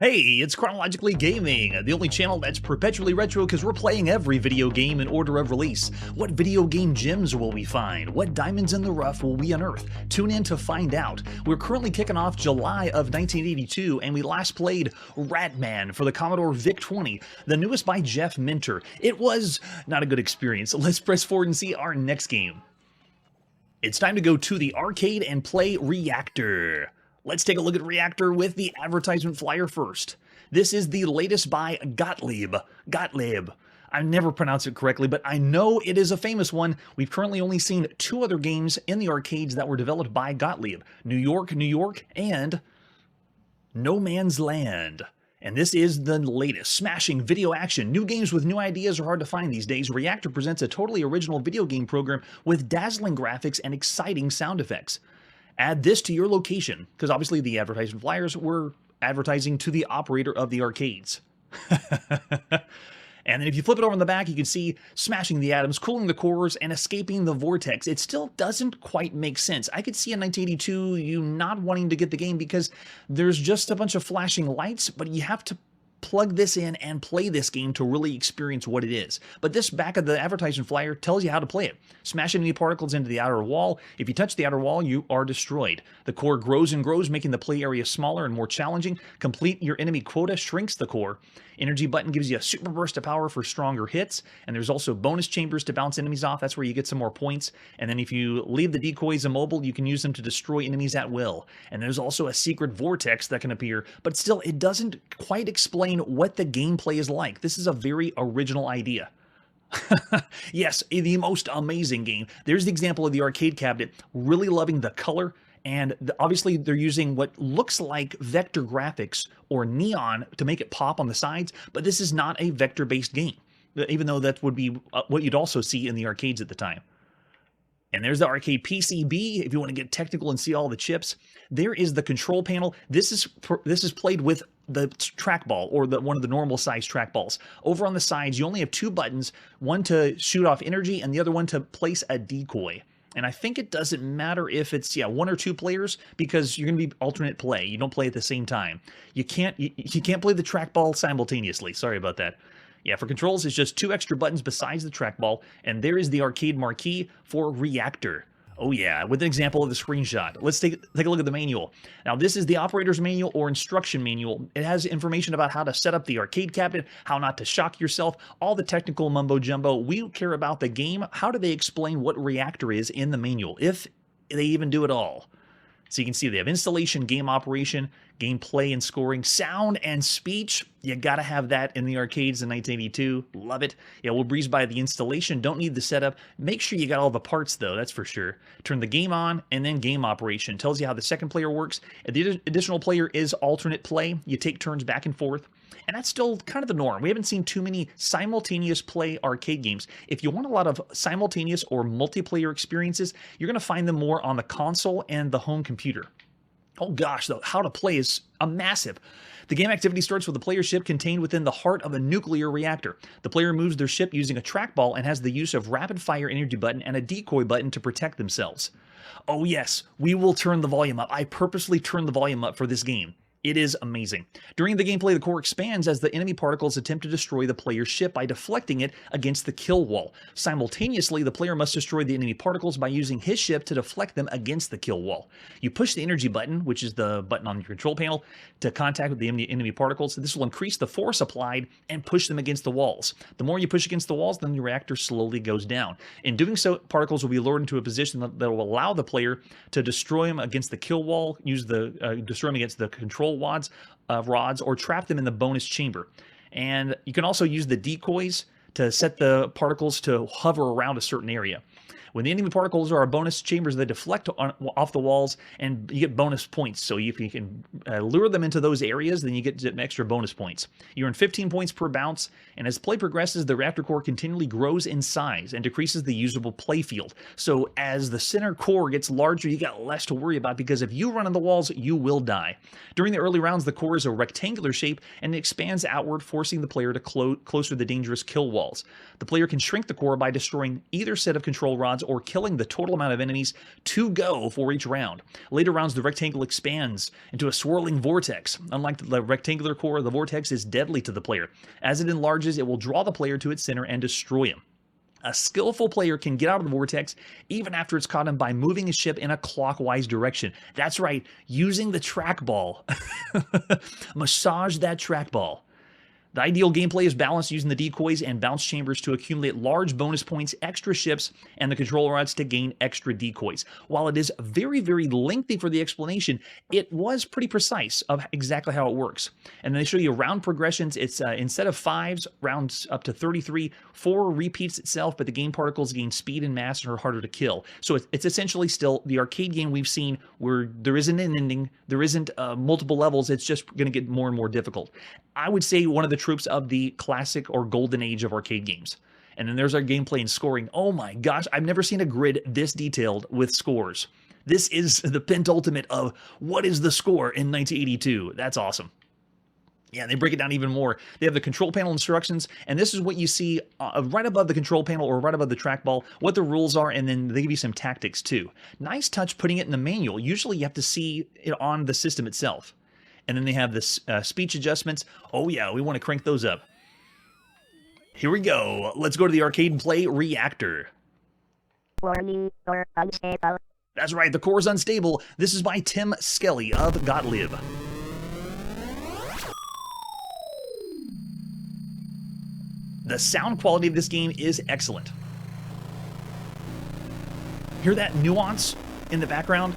Hey, it's Chronologically Gaming, the only channel that's perpetually retro because we're playing every video game in order of release. What video game gems will we find? What diamonds in the rough will we unearth? Tune in to find out. We're currently kicking off July of 1982, and we last played Ratman for the Commodore VIC-20, the newest by Jeff Minter. It was not a good experience. Let's press forward and see our next game. It's time to go to the arcade and play Reactor. Let's take a look at Reactor with the advertisement flyer first. This is the latest by Gottlieb. Gottlieb. I never pronounce it correctly, but I know it is a famous one. We've currently only seen two other games in the arcades that were developed by Gottlieb. New York, New York, and No Man's Land. And this is the latest, smashing video action. New games with new ideas are hard to find these days. Reactor presents a totally original video game program with dazzling graphics and exciting sound effects. Add this to your location, because obviously the advertisement flyers were advertising to the operator of the arcades. And then if you flip it over on the back, you can see smashing the atoms, cooling the cores, and escaping the vortex. It still doesn't quite make sense. I could see in 1982 you not wanting to get the game because there's just a bunch of flashing lights, but you have to plug this in and play this game to really experience what it is. But this back of the advertisement flyer tells you how to play it. Smash any particles into the outer wall. If you touch the outer wall, you are destroyed. The core grows and grows, making the play area smaller and more challenging. Complete your enemy quota shrinks the core. Energy button gives you a super burst of power for stronger hits, and there's also bonus chambers to bounce enemies off. That's where you get some more points. And then if you leave the decoys immobile, you can use them to destroy enemies at will. And there's also a secret vortex that can appear, but still, it doesn't quite explain what the gameplay is like. This is a very original idea. Yes, the most amazing game. There's the example of the arcade cabinet. Really loving the color. And obviously they're using what looks like vector graphics or neon to make it pop on the sides, but this is not a vector-based game, even though that would be what you'd also see in the arcades at the time. And there's the arcade PCB, if you want to get technical and see all the chips. There is the control panel. This is played with the trackball, or one of the normal size trackballs. Over on the sides, you only have two buttons, one to shoot off energy and the other one to place a decoy. And I think it doesn't matter if it's, one or two players, because you're going to be alternate play. You don't play at the same time. You can't play the trackball simultaneously. Sorry about that. Yeah, for controls, it's just two extra buttons besides the trackball, and there is the arcade marquee for Reactor. Oh yeah, with an example of the screenshot. Let's take a look at the manual. Now this is the operator's manual or instruction manual. It has information about how to set up the arcade cabinet, how not to shock yourself, all the technical mumbo jumbo. We care about the game. How do they explain what Reactor is in the manual, if they even do it all? So you can see they have installation, game operation, gameplay and scoring, sound and speech. You gotta have that in the arcades in 1982. Love it. Yeah, we'll breeze by the installation. Don't need the setup. Make sure you got all the parts though, that's for sure. Turn the game on, and then game operation. Tells you how the second player works. The additional player is alternate play. You take turns back and forth. And that's still kind of the norm. We haven't seen too many simultaneous play arcade games. If you want a lot of simultaneous or multiplayer experiences, you're going to find them more on the console and the home computer. Oh gosh, though, how to play is a massive. The game activity starts with a player ship contained within the heart of a nuclear reactor. The player moves their ship using a trackball and has the use of rapid fire energy button and a decoy button to protect themselves. Oh yes, we will turn the volume up. I purposely turned the volume up for this game. It is amazing. During the gameplay, the core expands as the enemy particles attempt to destroy the player's ship by deflecting it against the kill wall. Simultaneously, the player must destroy the enemy particles by using his ship to deflect them against the kill wall. You push the energy button, which is the button on your control panel, to contact with the enemy particles. This will increase the force applied and push them against the walls. The more you push against the walls, then the reactor slowly goes down. In doing so, particles will be lured into a position that will allow the player to destroy them against the kill wall, destroy them against the control rods, or trap them in the bonus chamber. And you can also use the decoys to set the particles to hover around a certain area. When the enemy particles are bonus chambers, they deflect off the walls, and you get bonus points. So if you can lure them into those areas, then you get extra bonus points. You earn 15 points per bounce, and as play progresses, the reactor core continually grows in size and decreases the usable play field. So as the center core gets larger, you got less to worry about, because if you run on the walls, you will die. During the early rounds, the core is a rectangular shape and it expands outward, forcing the player to closer to the dangerous kill walls. The player can shrink the core by destroying either set of control rods or killing the total amount of enemies to go for each round. Later rounds, the rectangle expands into a swirling vortex. Unlike the rectangular core, the vortex is deadly to the player. As it enlarges, it will draw the player to its center and destroy him. A skillful player can get out of the vortex even after it's caught him by moving his ship in a clockwise direction. That's right, using the trackball. Massage that trackball. The ideal gameplay is balanced using the decoys and bounce chambers to accumulate large bonus points, extra ships, and the control rods to gain extra decoys. While it is very, very lengthy for the explanation, it was pretty precise of exactly how it works. And then they show you round progressions. It's instead of 5s, rounds up to 33, 4 repeats itself, but the game particles gain speed and mass and are harder to kill. So it's essentially still the arcade game we've seen where there isn't an ending, there isn't multiple levels, it's just going to get more and more difficult. I would say one of the tropes of the classic or golden age of arcade games. And then there's our gameplay and scoring. Oh my gosh, I've never seen a grid this detailed with scores. This is the pentultimate of what is the score in 1982. That's awesome. Yeah, they break it down even more. They have the control panel instructions, and this is what you see right above the control panel or right above the trackball, what the rules are, and then they give you some tactics too. Nice touch putting it in the manual. Usually you have to see it on the system itself. And then they have this speech adjustments. Oh yeah, we want to crank those up. Here we go. Let's go to the arcade and play Reactor. Warning, core unstable. That's right, the core is unstable. This is by Tim Skelly of Gottlieb. The sound quality of this game is excellent. Hear that nuance in the background?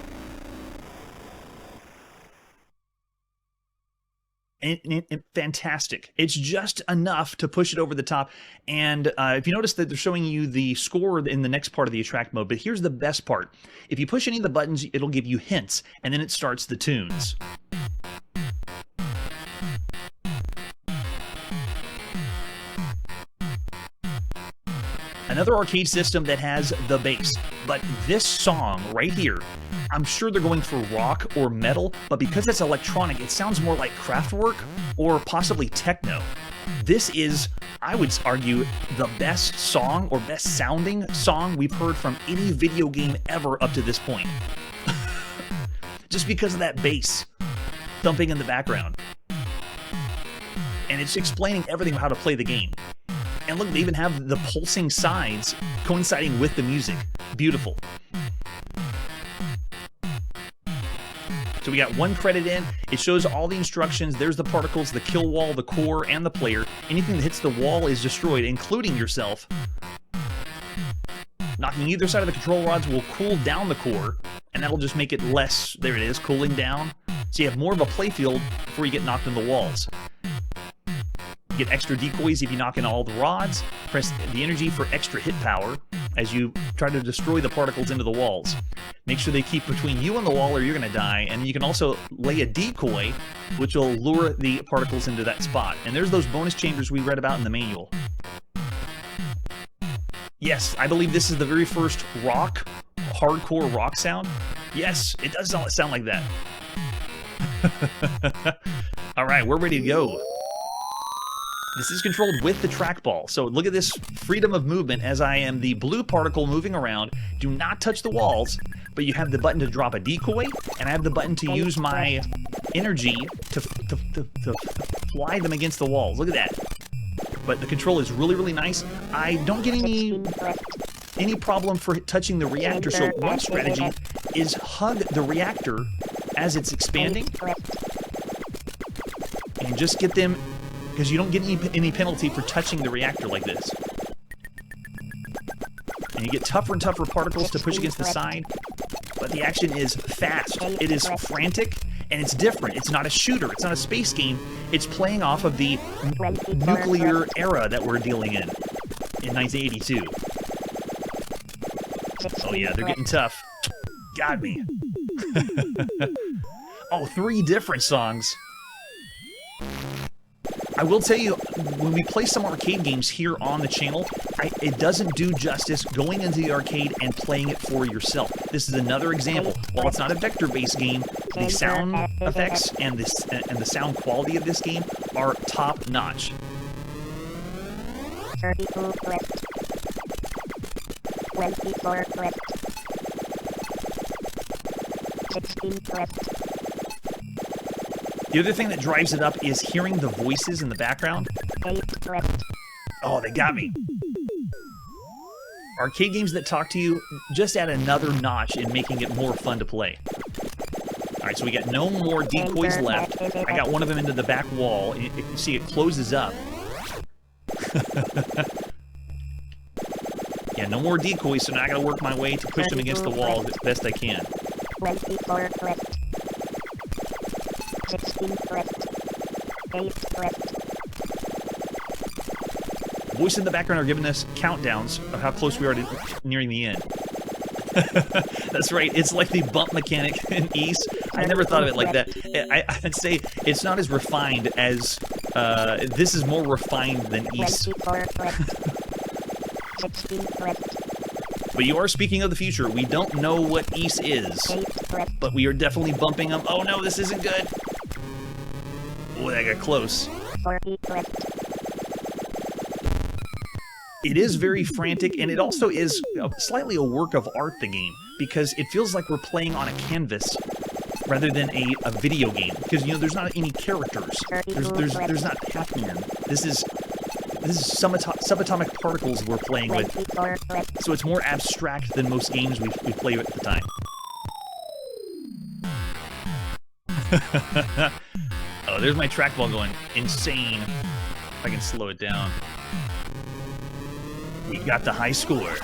And fantastic. It's just enough to push it over the top. And if you notice that they're showing you the score in the next part of the attract mode, but here's the best part. If you push any of the buttons, it'll give you hints, and then it starts the tunes. Another arcade system that has the bass, but this song right here, I'm sure they're going for rock or metal, but because it's electronic, it sounds more like Kraftwerk or possibly techno. This is, I would argue, the best song or best sounding song we've heard from any video game ever up to this point. Just because of that bass thumping in the background. And it's explaining everything about how to play the game. And look, they even have the pulsing sides coinciding with the music. Beautiful. So we got one credit in. It shows all the instructions. There's the particles, the kill wall, the core, and the player. Anything that hits the wall is destroyed, including yourself. Knocking either side of the control rods will cool down the core, and that'll just make it less, there it is, cooling down. So you have more of a playfield before you get knocked in the walls. Get extra decoys if you knock in all the rods. Press the energy for extra hit power as you try to destroy the particles into the walls. Make sure they keep between you and the wall or you're going to die. And you can also lay a decoy, which will lure the particles into that spot. And there's those bonus chambers we read about in the manual. Yes, I believe this is the very first rock, hardcore rock sound. Yes, it does sound like that. All right, we're ready to go. This is controlled with the trackball. So look at this freedom of movement as I am the blue particle moving around. Do not touch the walls, but you have the button to drop a decoy, and I have the button to use my energy to fly them against the walls. Look at that. But the control is really, really nice. I don't get any problem for touching the reactor, so one strategy is hug the reactor as it's expanding, and just get them, because you don't get any penalty for touching the reactor like this. And you get tougher and tougher particles to push against the side, but the action is fast. It is frantic, and it's different. It's not a shooter. It's not a space game. It's playing off of the nuclear era that we're dealing in 1982. Oh yeah, they're getting tough. Got me. Oh, 3 different songs. I will tell you, when we play some arcade games here on the channel, it doesn't do justice going into the arcade and playing it for yourself. This is another example. While it's not a vector-based game, the sound effects and the sound quality of this game are top-notch. 24 left. 16 left. The other thing that drives it up is hearing the voices in the background. 8 left. Oh, they got me. Arcade games that talk to you just add another notch in making it more fun to play. All right, so we got no more decoys left. I got one of them into the back wall, and you see it closes up. Yeah, no more decoys, so now I gotta work my way to push them against the wall as best I can. 24 left. 16 left. 8 left. Voices in the background are giving us countdowns of how close we are to nearing the end. That's right, it's like the bump mechanic in Ys. I never thought of it like that. I'd say it's not as refined as... this is more refined than Ys. 24 left. 16 left. But you are speaking of the future. We don't know what Ys is. 8 left. But we are definitely bumping them. Oh no, this isn't good. Oh, that got close. 40 left. It is very frantic, and it also is slightly a work of art, the game, because it feels like we're playing on a canvas rather than a video game. Because, you know, there's not any characters. There's not Pac-Man. This is subatomic particles we're playing with. So it's more abstract than most games we play with at the time. Oh, there's my trackball going insane. If I can slow it down. We got the high score.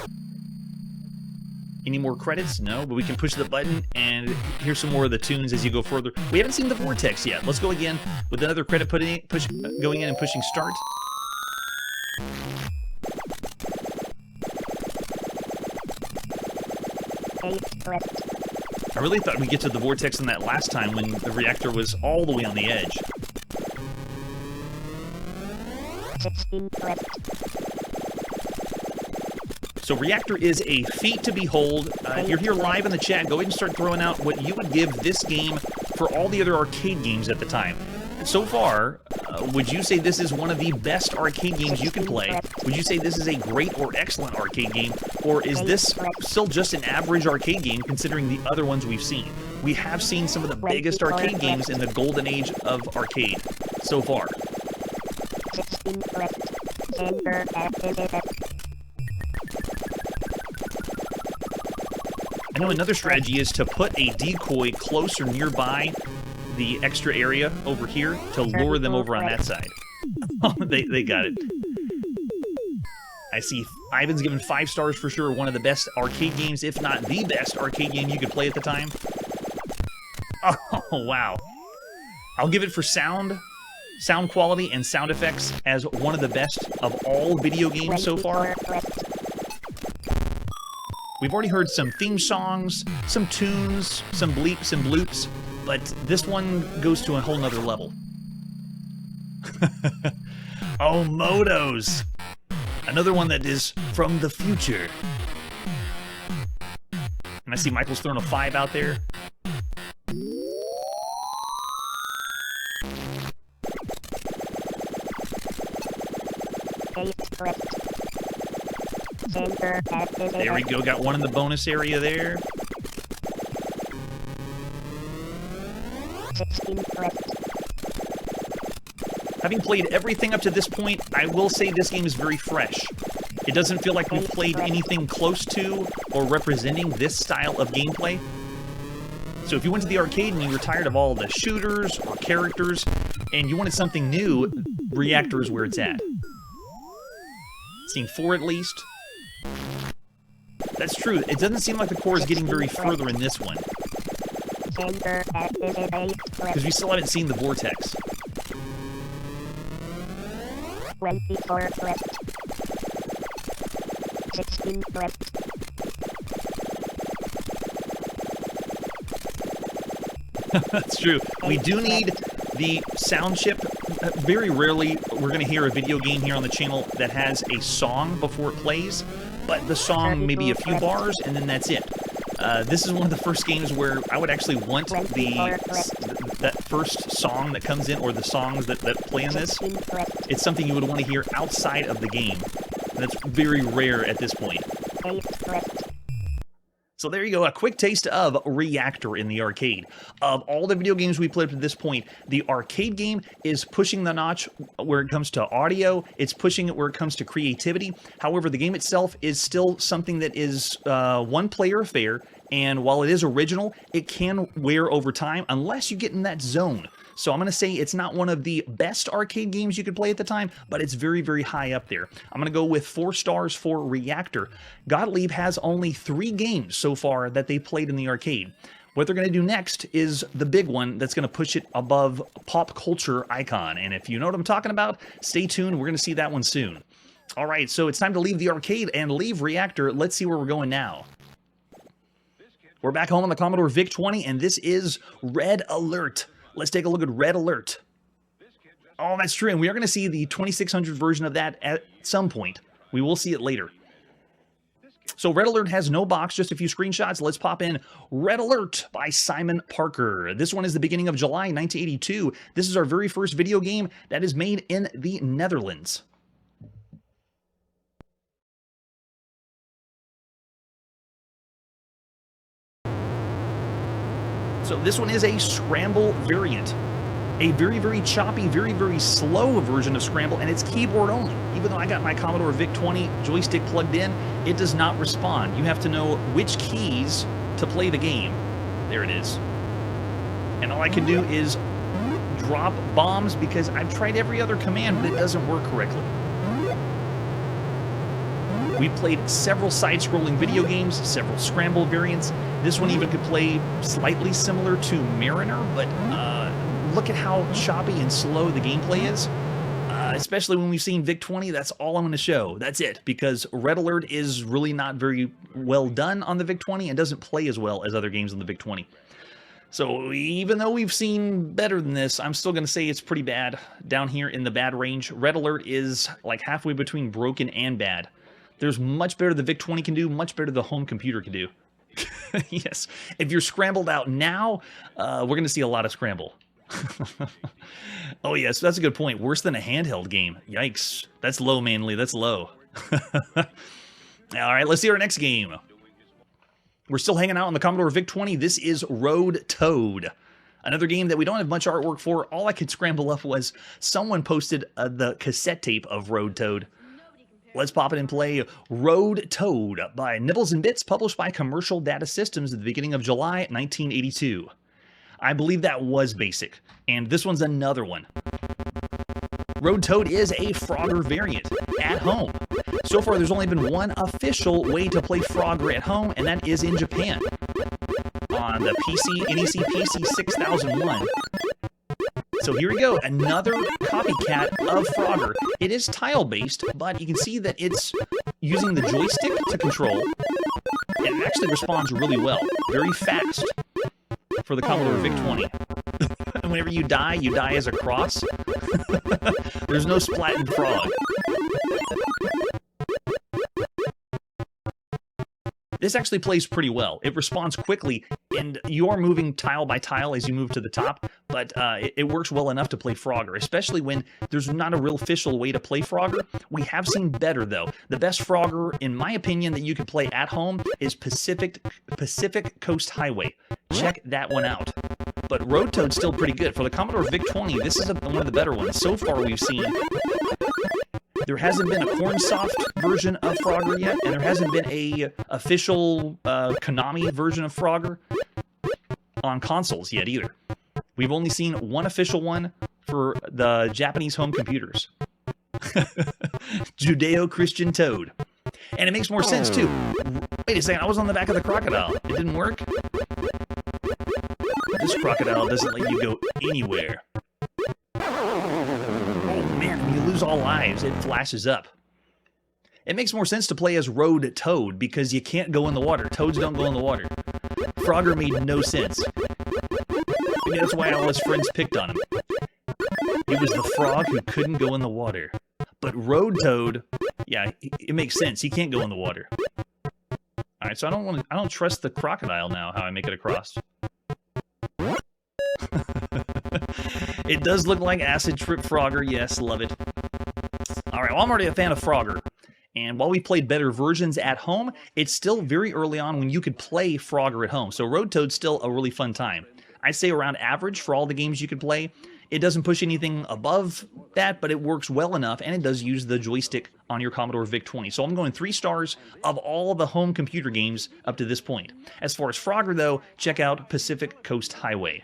Any more credits? No, but we can push the button and hear some more of the tunes as you go further. We haven't seen the vortex yet. Let's go again with another credit going in and pushing start. I really thought we'd get to the vortex in that last time when the reactor was all the way on the edge. 16 left. So Reactor is a feat to behold. If you're here live in the chat, go ahead and start throwing out what you would give this game for all the other arcade games at the time. So far, would you say this is one of the best arcade games you can play? Would you say this is a great or excellent arcade game? Or is this still just an average arcade game considering the other ones we've seen? We have seen some of the biggest arcade games in the golden age of arcade so far. 16 left. Enter activated. I know another strategy is to put a decoy close or nearby the extra area over here to lure them over on that side. Oh, they got it. I see Ivan's given 5 stars for sure. One of the best arcade games, if not the best arcade game you could play at the time. Oh, wow. I'll give it for sound quality, and sound effects as one of the best of all video games so far. We've already heard some theme songs, some tunes, some bleeps and bloops, but this one goes to a whole nother level. Oh, Motos! Another one that is from the future. And I see Michael's throwing a 5 out there. There we go, got one in the bonus area there. 16 left. Having played everything up to this point, I will say this game is very fresh. It doesn't feel like we've played anything close to or representing this style of gameplay. So if you went to the arcade and you were tired of all the shooters or characters and you wanted something new, Reactor is where it's at. Seeing 4 at least. That's true. It doesn't seem like the core is getting very further in this one. Because we still haven't seen the vortex. 24 left. 16 left. That's true. We do need the sound chip. Very rarely we're going to hear a video game here on the channel that has a song before it plays, but the song maybe a few bars and then that's it. This is one of the first games where I would actually want that first song that comes in, or the songs that play in this. It's something you would want to hear outside of the game. And that's very rare at this point. Taste list. So there you go, a quick taste of Reactor in the arcade. Of all the video games we played up to this point, the arcade game is pushing the notch where it comes to audio, it's pushing it where it comes to creativity. However, the game itself is still something that is one-player affair, and while it is original, it can wear over time unless you get in that zone. So I'm going to say it's not one of the best arcade games you could play at the time, but it's very, very high up there. I'm going to go with 4 stars for Reactor. Gottlieb has only 3 games so far that they played in the arcade. What they're going to do next is the big one that's going to push it above pop culture icon. And if you know what I'm talking about, stay tuned. We're going to see that one soon. All right, so it's time to leave the arcade and leave Reactor. Let's see where we're going now. We're back home on the Commodore VIC-20, and this is Red Alert. Let's take a look at Red Alert. Oh, that's true, and we are going to see the 2600 version of that at some point. We will see it later. So Red Alert has no box, just a few screenshots. Let's pop in Red Alert by Simon Parker. This one is the beginning of July 1982. This is our very first video game that is made in the Netherlands. So this one is a Scramble variant. A very, very choppy, very, very slow version of Scramble, and it's keyboard only. Even though I got my Commodore VIC-20 joystick plugged in, it does not respond. You have to know which keys to play the game. There it is. And all I can do is drop bombs because I've tried every other command, but it doesn't work correctly. We played several side-scrolling video games, several Scramble variants. This one even could play slightly similar to Mariner, but look at how choppy and slow the gameplay is. Especially when we've seen VIC-20, that's all I'm going to show. That's it, because Red Alert is really not very well done on the VIC-20 and doesn't play as well as other games on the VIC-20. So even though we've seen better than this, I'm still going to say it's pretty bad. Down here in the bad range, Red Alert is like halfway between broken and bad. There's much better the VIC-20 can do, much better the home computer can do. Yes, if you're scrambled out now, we're going to see a lot of Scramble. Oh, yes, that's a good point. Worse than a handheld game. Yikes. That's low, Manly. That's low. All right, let's see our next game. We're still hanging out on the Commodore VIC-20. This is Road Toad. Another game that we don't have much artwork for. All I could scramble up was someone posted the cassette tape of Road Toad. Let's pop it and play Road Toad by Nibbles and Bits, published by Commercial Data Systems at the beginning of July 1982. I believe that was basic, and this one's another one. Road Toad is a Frogger variant at home. So far, there's only been one official way to play Frogger at home, and that is in Japan. On the NEC PC 6001. So here we go, another copycat of Frogger. It is tile-based, but you can see that it's using the joystick to control, and it actually responds really well, very fast for the Commodore VIC-20. And whenever you die as a cross. There's no splatting frog. This actually plays pretty well. It responds quickly, and you are moving tile by tile as you move to the top, but it works well enough to play Frogger, especially when there's not a real official way to play Frogger. We have seen better, though. The best Frogger, in my opinion, that you can play at home is Pacific Coast Highway. Check that one out. But Road Toad's still pretty good. For the Commodore VIC-20, this is one of the better ones. So far, we've seen... There hasn't been a Cornsoft version of Frogger yet, and there hasn't been a official Konami version of Frogger on consoles yet either. We've only seen one official one for the Japanese home computers. Judeo-Christian Toad. And it makes more sense, too. Wait a second, I was on the back of the crocodile. It didn't work? This crocodile doesn't let you go anywhere. Man, you lose all lives, it flashes up. It makes more sense to play as Road Toad because you can't go in the water. Toads don't go in the water. Frogger made no sense. Maybe that's why all his friends picked on him. It was the frog who couldn't go in the water. But Road Toad, yeah, it makes sense. He can't go in the water. All right, so I don't trust the crocodile now. How I make it across. It does look like Acid Trip Frogger. Yes, love it. All right, well, I'm already a fan of Frogger. And while we played better versions at home, it's still very early on when you could play Frogger at home. So Road Toad's still a really fun time. I'd say around average for all the games you could play. It doesn't push anything above that, but it works well enough, and it does use the joystick on your Commodore VIC-20. So I'm going 3 stars of all the home computer games up to this point. As far as Frogger, though, check out Pacific Coast Highway.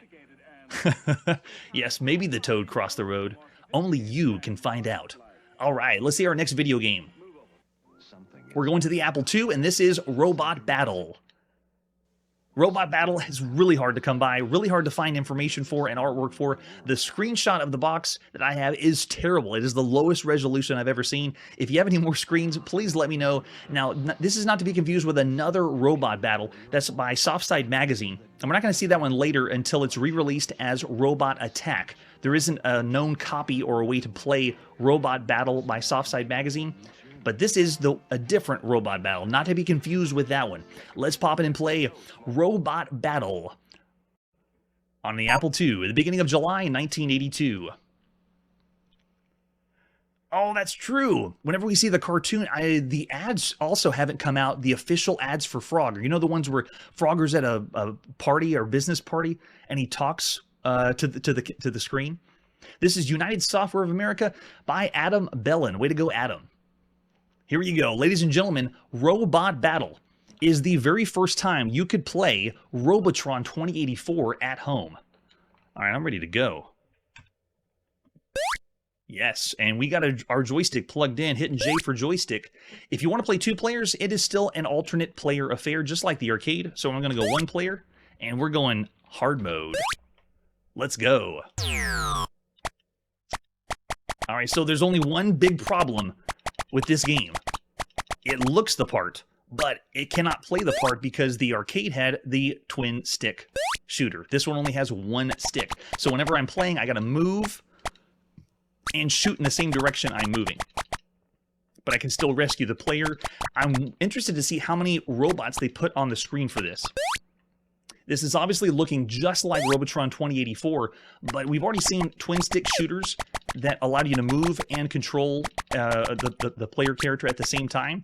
Yes, maybe the Toad crossed the road. Only you can find out. All right, let's see our next video game. We're going to the Apple II, and this is Robot Battle. Robot Battle is really hard to come by, really hard to find information for and artwork for. The screenshot of the box that I have is terrible. It is the lowest resolution I've ever seen. If you have any more screens, please let me know. Now, this is not to be confused with another Robot Battle that's by Softside Magazine. And we're not going to see that one later until it's re-released as Robot Attack. There isn't a known copy or a way to play Robot Battle by Softside Magazine. But this is a different Robot Battle, not to be confused with that one. Let's pop in and play Robot Battle on the Apple II at the beginning of July 1982. Oh, that's true. Whenever we see the cartoon, the ads also haven't come out, the official ads for Frogger. You know, the ones where Frogger's at a party or business party and he talks to the screen? This is United Software of America by Adam Bellin. Way to go, Adam. Here you go, ladies and gentlemen, Robot Battle is the very first time you could play Robotron 2084 at home. All right, I'm ready to go. Yes, and we got our joystick plugged in, hitting J for joystick. If you want to play 2 players, it is still an alternate player affair, just like the arcade. So I'm going to go 1 player, and we're going hard mode. Let's go. All right, so there's only one big problem with this game. It looks the part, but it cannot play the part because the arcade had the twin stick shooter. This one only has 1 stick. So whenever I'm playing, I gotta move and shoot in the same direction I'm moving. But I can still rescue the player. I'm interested to see how many robots they put on the screen for this. This is obviously looking just like Robotron 2084, but we've already seen twin stick shooters that allowed you to move and control the player character at the same time.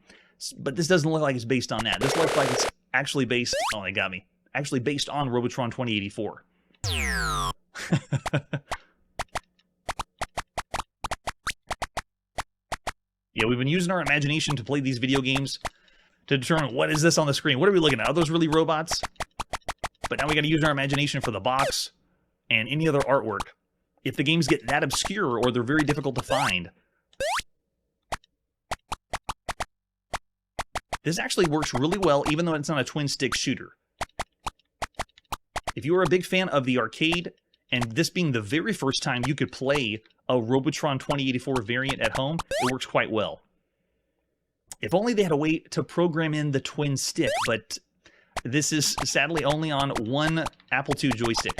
But this doesn't look like it's based on that. This looks like it's actually based... Oh, they got me. Actually based on Robotron 2084. Yeah, we've been using our imagination to play these video games to determine what is this on the screen. What are we looking at? Are those really robots? But now we got to use our imagination for the box and any other artwork. If the games get that obscure or they're very difficult to find. This actually works really well, even though it's not a twin-stick shooter. If you were a big fan of the arcade, and this being the very first time you could play a Robotron 2084 variant at home, it works quite well. If only they had a way to program in the twin stick, but this is sadly only on 1 Apple II joystick.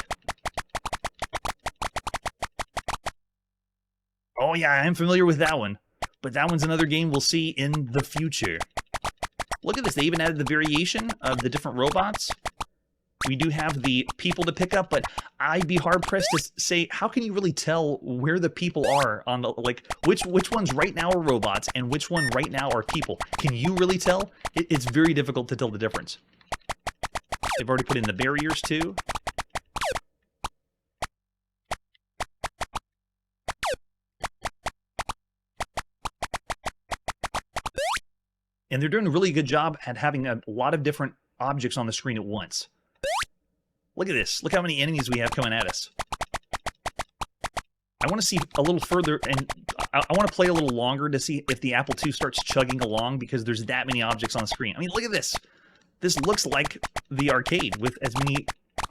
Oh yeah, I'm familiar with that one. But that one's another game we'll see in the future. Look at this, they even added the variation of the different robots. We do have the people to pick up, but I'd be hard-pressed to say, how can you really tell where the people are on the, like, which ones right now are robots and which one right now are people? Can you really tell? It's very difficult to tell the difference. They've already put in the barriers, too. And they're doing a really good job at having a lot of different objects on the screen at once. Look at this. Look how many enemies we have coming at us. I want to see a little further, and I want to play a little longer to see if the Apple II starts chugging along, because there's that many objects on the screen. I mean, look at this. This looks like the arcade with as many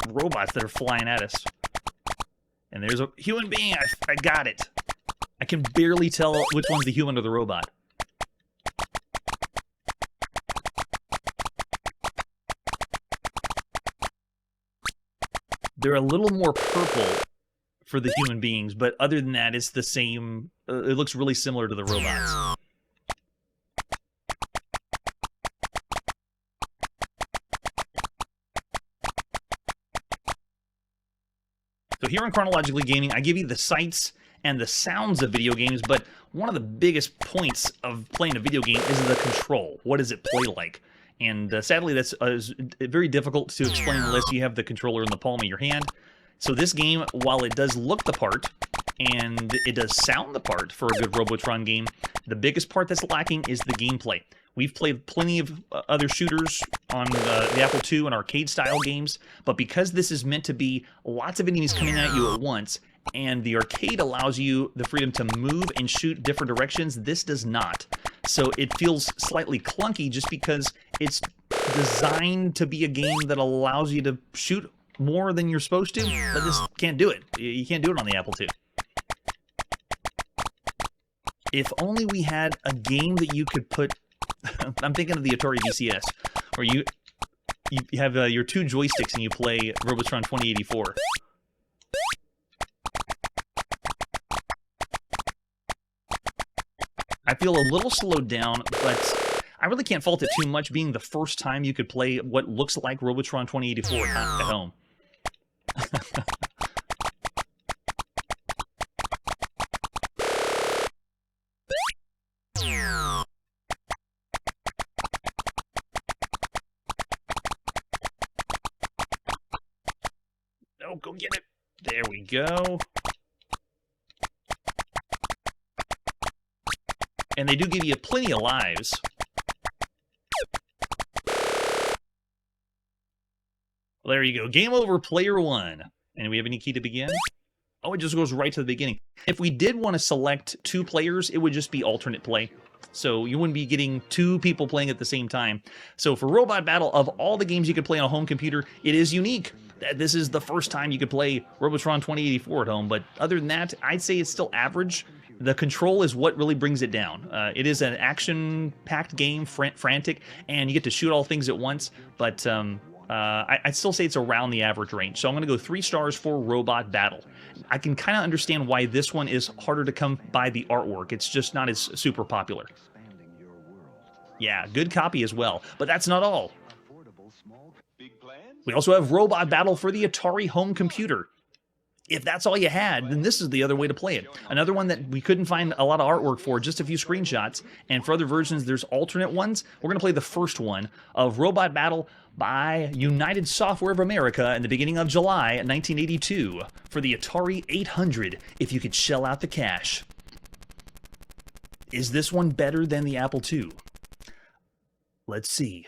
robots that are flying at us. And there's a human being. I got it. I can barely tell which one's the human or the robot. They're a little more purple for the human beings, but other than that, it's the same. It looks really similar to the robots. So here on Chronologically Gaming, I give you the sights and the sounds of video games, but one of the biggest points of playing a video game is the control. What does it play like? And sadly, that's very difficult to explain unless you have the controller in the palm of your hand. So this game, while it does look the part, and it does sound the part for a good Robotron game, the biggest part that's lacking is the gameplay. We've played plenty of other shooters on the Apple II and arcade-style games, but because this is meant to be lots of enemies coming at you at once, and the arcade allows you the freedom to move and shoot different directions, this does not. So it feels slightly clunky just because it's designed to be a game that allows you to shoot more than you're supposed to, but this can't do it. You can't do it on the Apple II. If only we had a game that you could put... I'm thinking of the Atari VCS, where you have your two joysticks and you play Robotron 2084. I feel a little slowed down, but I really can't fault it too much, being the first time you could play what looks like Robotron 2084 at home. Oh, go get it. There we go. And they do give you plenty of lives. Well, there you go. Game over, player one. And do we have any key to begin? Oh, it just goes right to the beginning. If we did want to select 2 players, it would just be alternate play. So you wouldn't be getting 2 people playing at the same time. So for Robot Battle, of all the games you could play on a home computer, it is unique. This is the first time you could play Robotron 2084 at home. But other than that, I'd say it's still average. The control is what really brings it down. It is an action-packed game, frantic, and you get to shoot all things at once. But I'd still say it's around the average range. So I'm going to go 3 stars for Robot Battle. I can kind of understand why this one is harder to come by the artwork. It's just not as super popular. Yeah, good copy as well. But that's not all. We also have Robot Battle for the Atari home computer. If that's all you had, then this is the other way to play it. Another one that we couldn't find a lot of artwork for, just a few screenshots. And for other versions, there's alternate ones. We're going to play the first one of Robot Battle by United Software of America in the beginning of July 1982 for the Atari 800, if you could shell out the cash. Is this one better than the Apple II? Let's see.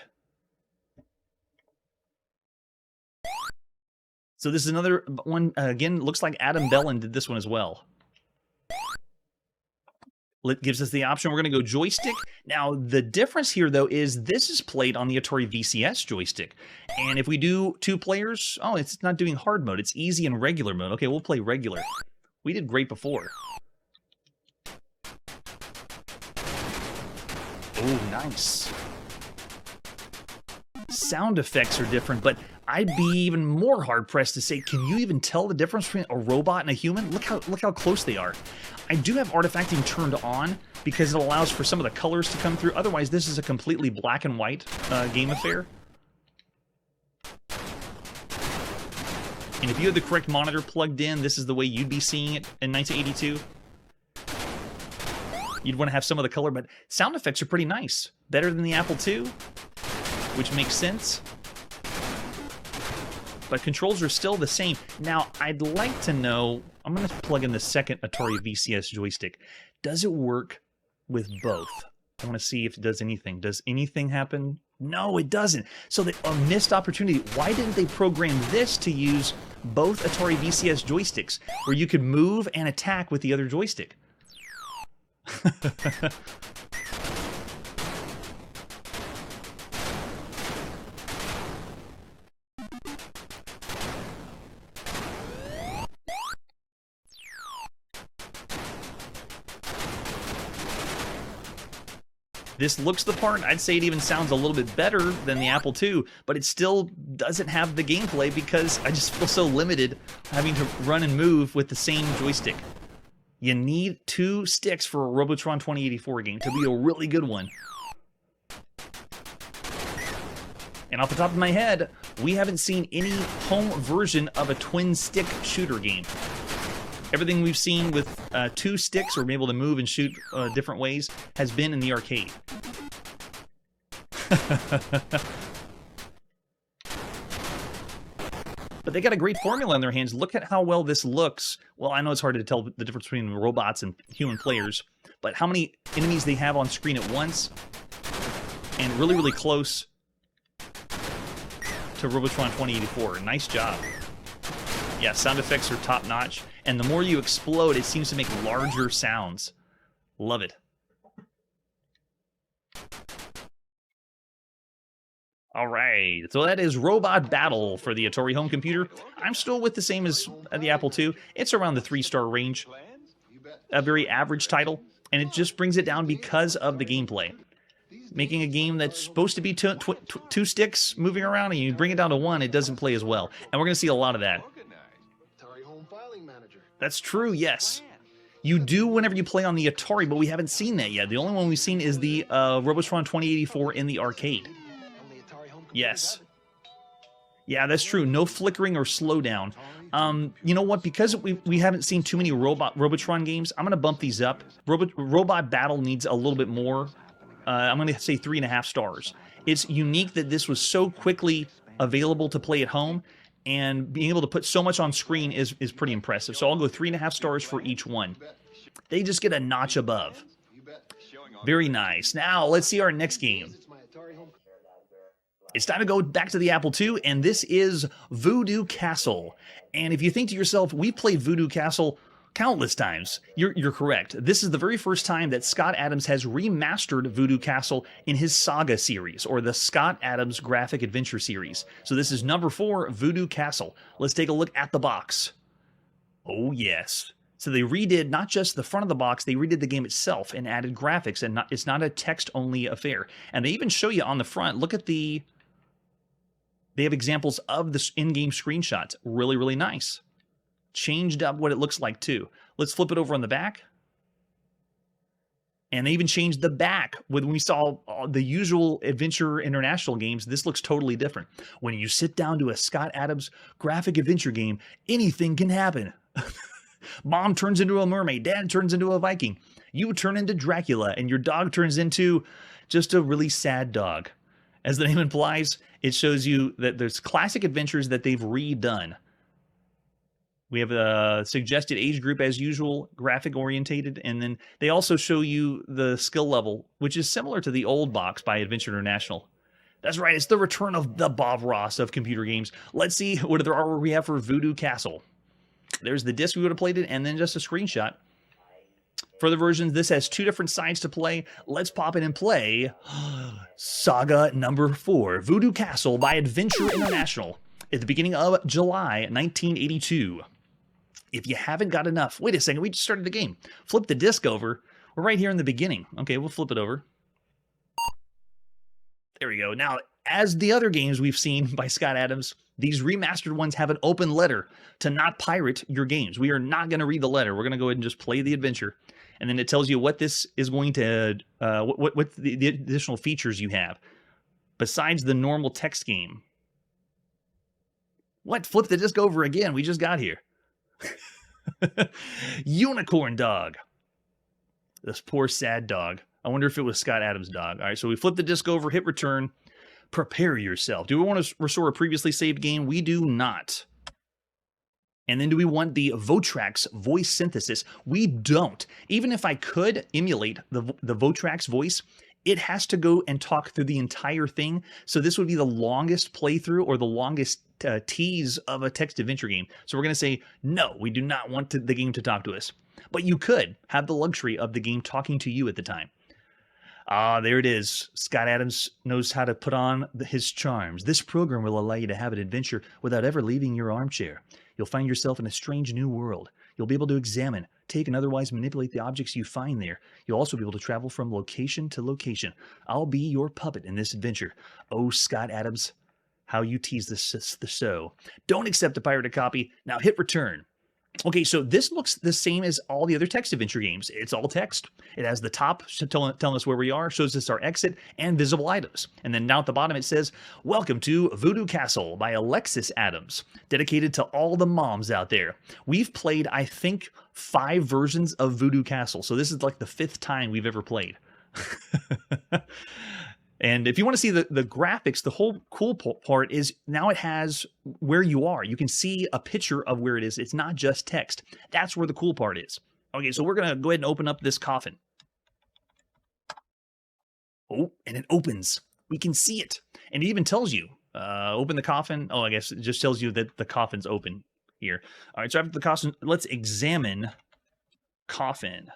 So this is another one, again, looks like Adam Bellin did this one as well. It gives us the option, we're going to go joystick. Now, the difference here, though, is this is played on the Atari VCS joystick. And if we do 2 players, oh, it's not doing hard mode. It's easy and regular mode. Okay, we'll play regular. We did great before. Oh, nice. Sound effects are different, but I'd be even more hard-pressed to say, can you even tell the difference between a robot and a human? Look how close they are. I do have artifacting turned on because it allows for some of the colors to come through. Otherwise, this is a completely black and white game affair. And if you had the correct monitor plugged in, this is the way you'd be seeing it in 1982. You'd want to have some of the color, but sound effects are pretty nice. Better than the Apple II, which makes sense. But controls are still the same. Now, I'd like to know, I'm going to plug in the second Atari VCS joystick. Does it work with both? I want to see if it does anything. Does anything happen? No, it doesn't. So a missed opportunity. Why didn't they program this to use both Atari VCS joysticks, where you could move and attack with the other joystick? This looks the part. I'd say it even sounds a little bit better than the Apple II, but it still doesn't have the gameplay because I just feel so limited having to run and move with the same joystick. You need 2 sticks for a Robotron 2084 game to be a really good one. And off the top of my head, we haven't seen any home version of a twin-stick shooter game. Everything we've seen with 2 sticks or being able to move and shoot different ways has been in the arcade. But they got a great formula in their hands. Look at how well this looks. Well, I know it's hard to tell the difference between robots and human players, but how many enemies they have on screen at once, and really, really close to Robotron 2084. Nice job. Yeah, sound effects are top-notch, and the more you explode, it seems to make larger sounds. Love it. All right, so that is Robot Battle for the Atari home computer. I'm still with the same as the Apple II. It's around the 3-star range. A very average title, and it just brings it down because of the gameplay. Making a game that's supposed to be two sticks moving around, and you bring it down to 1, it doesn't play as well. And we're going to see a lot of that. That's true, yes. You do whenever you play on the Atari, but we haven't seen that yet. The only one we've seen is the Robotron 2084 in the arcade. Yes. Yeah, that's true. No flickering or slowdown. You know what? Because we haven't seen too many Robotron games, I'm going to bump these up. Robot Battle needs a little bit more. I'm going to say 3.5 stars. It's unique that this was so quickly available to play at home, and being able to put so much on screen is pretty impressive. So I'll go 3.5 stars for each one. They just get a notch above. Very nice. Now, let's see our next game. It's time to go back to the Apple II, and this is Voodoo Castle. And if you think to yourself, we've played Voodoo Castle countless times, you're correct. This is the very first time that Scott Adams has remastered Voodoo Castle in his S.A.G.A series, or the Scott Adams Graphic Adventure series. So this is number 4, Voodoo Castle. Let's take a look at the box. Oh yes. So they redid not just the front of the box, they redid the game itself and added graphics, and it's not a text-only affair. And they even show you on the front, look at the... They have examples of the in-game screenshots. Really, really nice. Changed up what it looks like, too. Let's flip it over on the back. And they even changed the back. When we saw the usual Adventure International games, this looks totally different. When you sit down to a Scott Adams graphic adventure game, anything can happen. Mom turns into a mermaid, Dad turns into a Viking, you turn into Dracula, and your dog turns into just a really sad dog. As the name implies, it shows you that there's classic adventures that they've redone. We have a suggested age group as usual, graphic orientated, and then they also show you the skill level, which is similar to the old box by Adventure International. That's right, it's the return of the Bob Ross of computer games. Let's see what other artwork we have for Voodoo Castle. There's the disc we would have played it, and then just a screenshot. For the versions, this has 2 different sides to play. Let's pop in and play S.A.G.A number 4, Voodoo Castle by Adventure International, at the beginning of July 1982. If you haven't got enough, wait a second, we just started the game. Flip the disc over. We're right here in the beginning. Okay, we'll flip it over. There we go. Now, as the other games we've seen by Scott Adams, these remastered ones have an open letter to not pirate your games. We are not going to read the letter. We're going to go ahead and just play the adventure. And then it tells you what this is going to, what the additional features you have, besides the normal text game. What? Flip the disc over again. We just got here. Unicorn dog. This poor sad dog. I wonder if it was Scott Adams' dog. All right, so we flip the disc over, hit return. Prepare yourself. Do we want to restore a previously saved game? We do not. And then do we want the Votrax voice synthesis? We don't. Even if I could emulate the Votrax voice, it has to go and talk through the entire thing. So this would be the longest playthrough or the longest tease of a text adventure game. So we're going to say, no, we do not want the game to talk to us. But you could have the luxury of the game talking to you at the time. Ah, there it is. Scott Adams knows how to put on his charms. This program will allow you to have an adventure without ever leaving your armchair. You'll find yourself in a strange new world. You'll be able to examine, take, and otherwise manipulate the objects you find there. You'll also be able to travel from location to location. I'll be your puppet in this adventure. Oh, Scott Adams, how you tease the show. Don't accept a pirated copy. Now hit return. Okay, so this looks the same as all the other text adventure games. It's all text. It has the top telling us where we are, shows us our exit and visible items. And then down at the bottom it says, "Welcome to Voodoo Castle" by Alexis Adams, dedicated to all the moms out there. We've played, I think, 5 versions of Voodoo Castle. So this is like the 5th time we've ever played. And if you want to see the graphics, the whole cool part is now it has where you are. You can see a picture of where it is. It's not just text. That's where the cool part is. Okay, so we're going to go ahead and open up this coffin. Oh, and it opens. We can see it. And it even tells you, open the coffin. Oh, I guess it just tells you that the coffin's open here. All right, so after the coffin, let's examine coffin.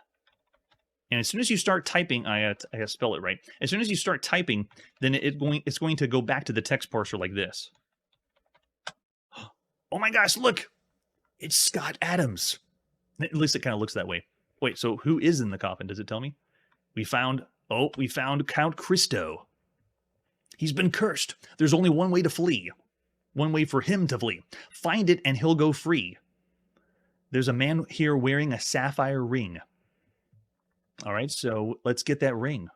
And as soon as you start typing, I gotta spell it right. As soon as you start typing, then it's going to go back to the text parser like this. Oh my gosh, look! It's Scott Adams. At least it kind of looks that way. Wait, so who is in the coffin? Does it tell me? We found Count Christo. He's been cursed. There's only one way to flee. One way for him to flee. Find it and he'll go free. There's a man here wearing a sapphire ring. All right, so let's get that ring.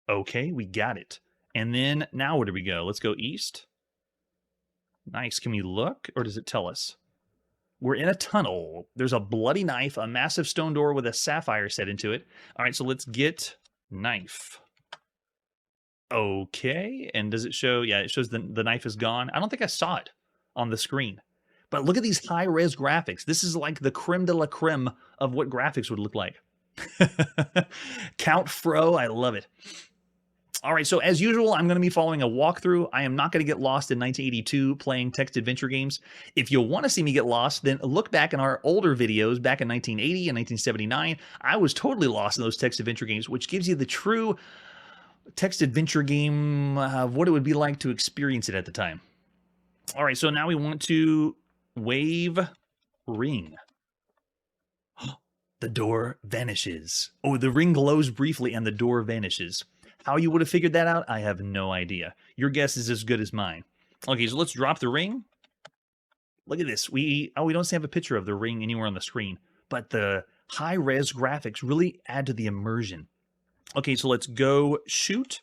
Okay, we got it. And then now where do we go? Let's go east. Nice. Can we look, or does it tell us? We're in a tunnel. There's a bloody knife, a massive stone door with a sapphire set into it. All right, so let's get knife. Okay, and does it show? Yeah, it shows the knife is gone. I don't think I saw it on the screen. But look at these high-res graphics. This is like the creme de la creme of what graphics would look like. Count Fro, I love it. All right, so as usual, I'm going to be following a walkthrough. I am not going to get lost in 1982 playing text adventure games. If you want to see me get lost, then look back in our older videos back in 1980 and 1979. I was totally lost in those text adventure games, which gives you the true text adventure game of what it would be like to experience it at the time. All right, so now we want to wave ring. The door vanishes. Oh, the ring glows briefly and the door vanishes. How you would have figured that out, I have no idea. Your guess is as good as mine. Okay, so let's drop the ring. Look at this. We don't have a picture of the ring anywhere on the screen, but the high-res graphics really add to the immersion. Okay, so let's go shoot.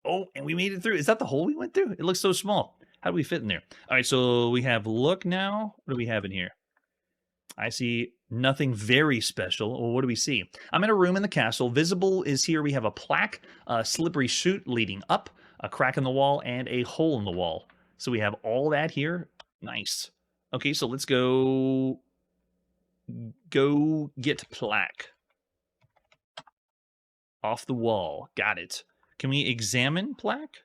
Oh, and we made it through. Is that the hole we went through? It looks so small. How do we fit in there? All right, so we have look now. What do we have in here? I see nothing very special. Well, what do we see? I'm in a room in the castle. Visible is here. We have a plaque, a slippery chute leading up, a crack in the wall, and a hole in the wall. So we have all that here. Nice. Okay, so let's go get plaque. Off the wall. Got it. Can we examine plaque?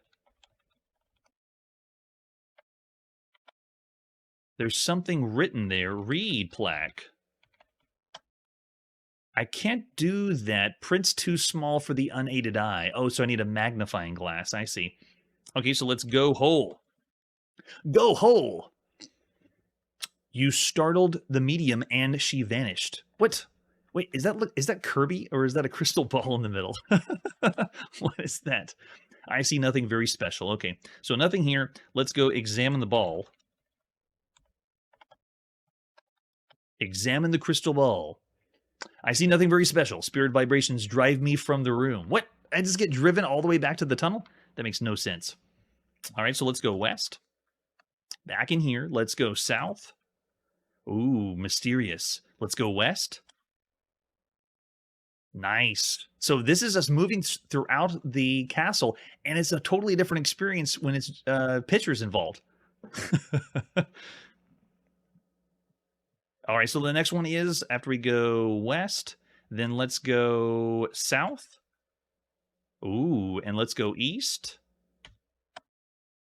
There's something written there. Read plaque. I can't do that. Print's too small for the unaided eye. Oh, so I need a magnifying glass. I see. Okay, so let's go hole. Go hole! You startled the medium and she vanished. What? Wait, is that Kirby or is that a crystal ball in the middle? What is that? I see nothing very special. Okay, so nothing here. Let's go examine the ball. Examine the crystal ball. I see nothing very special. Spirit vibrations drive me from the room. What? I just get driven all the way back to the tunnel? That makes no sense. All right, so let's go west. Back in here. Let's go south. Ooh, mysterious. Let's go west. Nice. So this is us moving throughout the castle, and it's a totally different experience when it's pictures involved. All right, so the next one is, after we go west, then let's go south. Ooh, and let's go east.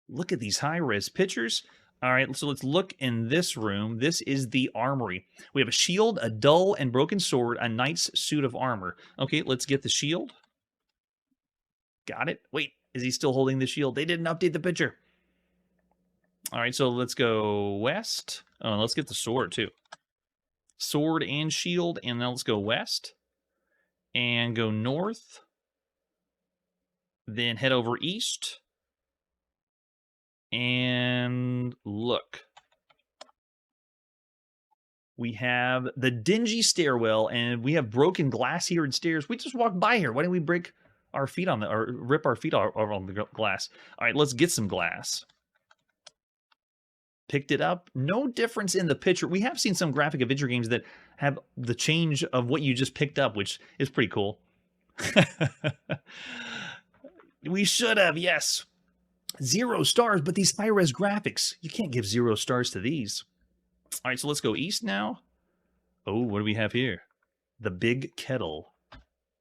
Look at these high-res pictures. All right, so let's look in this room. This is the armory. We have a shield, a dull and broken sword, a knight's suit of armor. Okay, let's get the shield. Got it. Wait, is he still holding the shield? They didn't update the picture. All right, so let's go west. Oh, and let's get the sword, too. Sword and shield, and then let's go west. And go north. Then head over east. And look. We have the dingy stairwell, and we have broken glass here and stairs. We just walked by here. Why didn't we break our feet on the, or rip our feet off on the glass? All right, let's get some glass. Picked it up. No difference in the picture. We have seen some graphic adventure games that have the change of what you just picked up, which is pretty cool. We should have, yes. 0 stars, but these high-res graphics, you can't give 0 stars to these. All right, so let's go east now. Oh, what do we have here? The big kettle.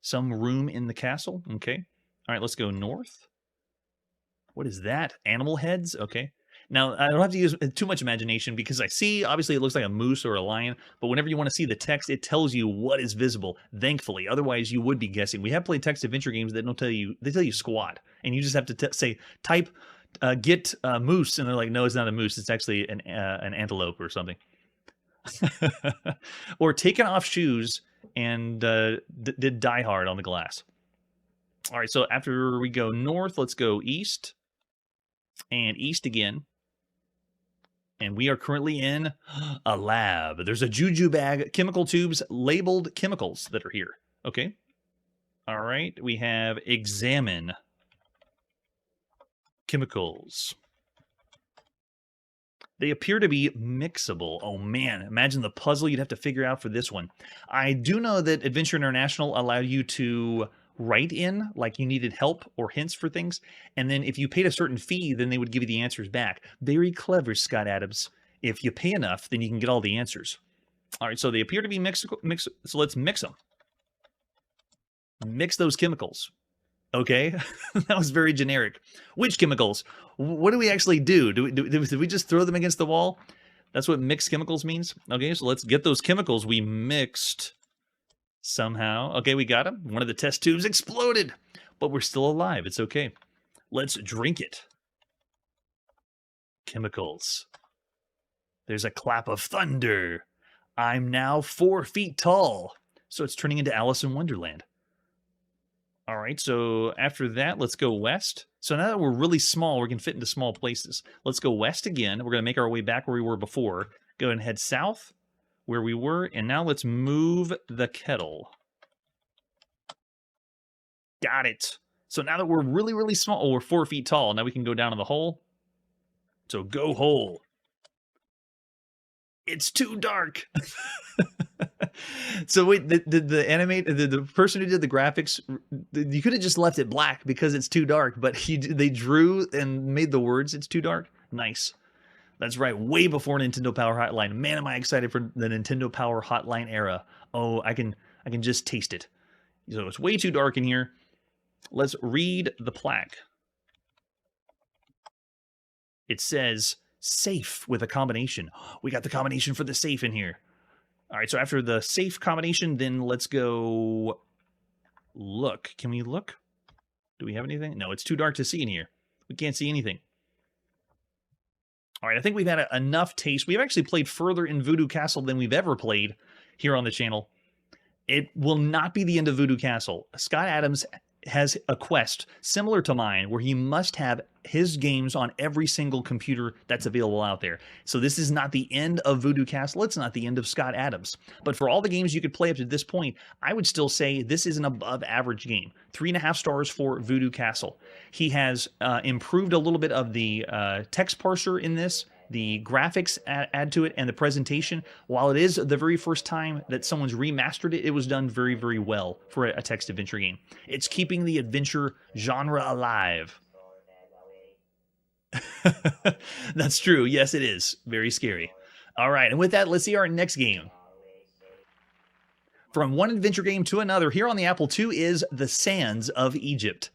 Some room in the castle. Okay. All right, let's go north. What is that? Animal heads? Okay. Now, I don't have to use too much imagination because I see, obviously, it looks like a moose or a lion, but whenever you want to see the text, it tells you what is visible, thankfully. Otherwise, you would be guessing. We have played text adventure games that don't tell you, they tell you squat, and you just have to say, type, get moose, and they're like, no, it's not a moose, it's actually an antelope or something. Or taking off shoes and did Die Hard on the glass. All right, so after we go north, let's go east and east again. And we are currently in a lab. There's a juju bag, chemical tubes, labeled chemicals that are here. Okay. All right, we have examine chemicals. They appear to be mixable. Oh man, imagine the puzzle you'd have to figure out for this one. I do know that Adventure International allowed you to write in, like you needed help or hints for things, and then if you paid a certain fee, then they would give you the answers back. Very clever, Scott Adams. If you pay enough, then you can get all the answers. All right, so they appear to be mixed, so let's mix them. Mix those chemicals. Okay, that was very generic. Which chemicals? What do we actually do? Did we just throw them against the wall? That's what mixed chemicals means? Okay, so let's get those chemicals we mixed somehow. Okay, we got them. One of the test tubes exploded, but we're still alive. It's okay. Let's drink it. Chemicals. There's a clap of thunder. I'm now 4 feet tall. So it's turning into Alice in Wonderland. All right, so after that, let's go west. So now that we're really small, we can fit into small places. Let's go west again. We're going to make our way back where we were before. Go and head south where we were. And now let's move the kettle. Got it. So now that we're really, really small, oh, we're 4 feet tall. Now we can go down in the hole. So go hole. It's too dark. So wait, the person who did the graphics, you could have just left it black because it's too dark, but they drew and made the words it's too dark. Nice. That's right, way before Nintendo Power Hotline. Man, am I excited for the Nintendo Power Hotline era. Oh, I can just taste it. So it's way too dark in here. Let's read the plaque. It says safe with a combination. We got the combination for the safe in here. All right, so after the safe combination, then let's go look. Can we look? Do we have anything? No, it's too dark to see in here. We can't see anything. All right, I think we've had enough taste. We've actually played further in Voodoo Castle than we've ever played here on the channel. It will not be the end of Voodoo Castle. Scott Adams has a quest similar to mine where he must have his games on every single computer that's available out there. So this is not the end of Voodoo Castle. It's not the end of Scott Adams. But for all the games you could play up to this point, I would still say this is an above average game. 3.5 stars for Voodoo Castle. He has improved a little bit of the text parser in this. The graphics add to it, and the presentation. While it is the very first time that someone's remastered it, it was done very, very well for a text adventure game. It's keeping the adventure genre alive. That's true. Yes, it is. Very scary. All right, and with that, let's see our next game. From one adventure game to another, here on the Apple II is The Sands of Egypt.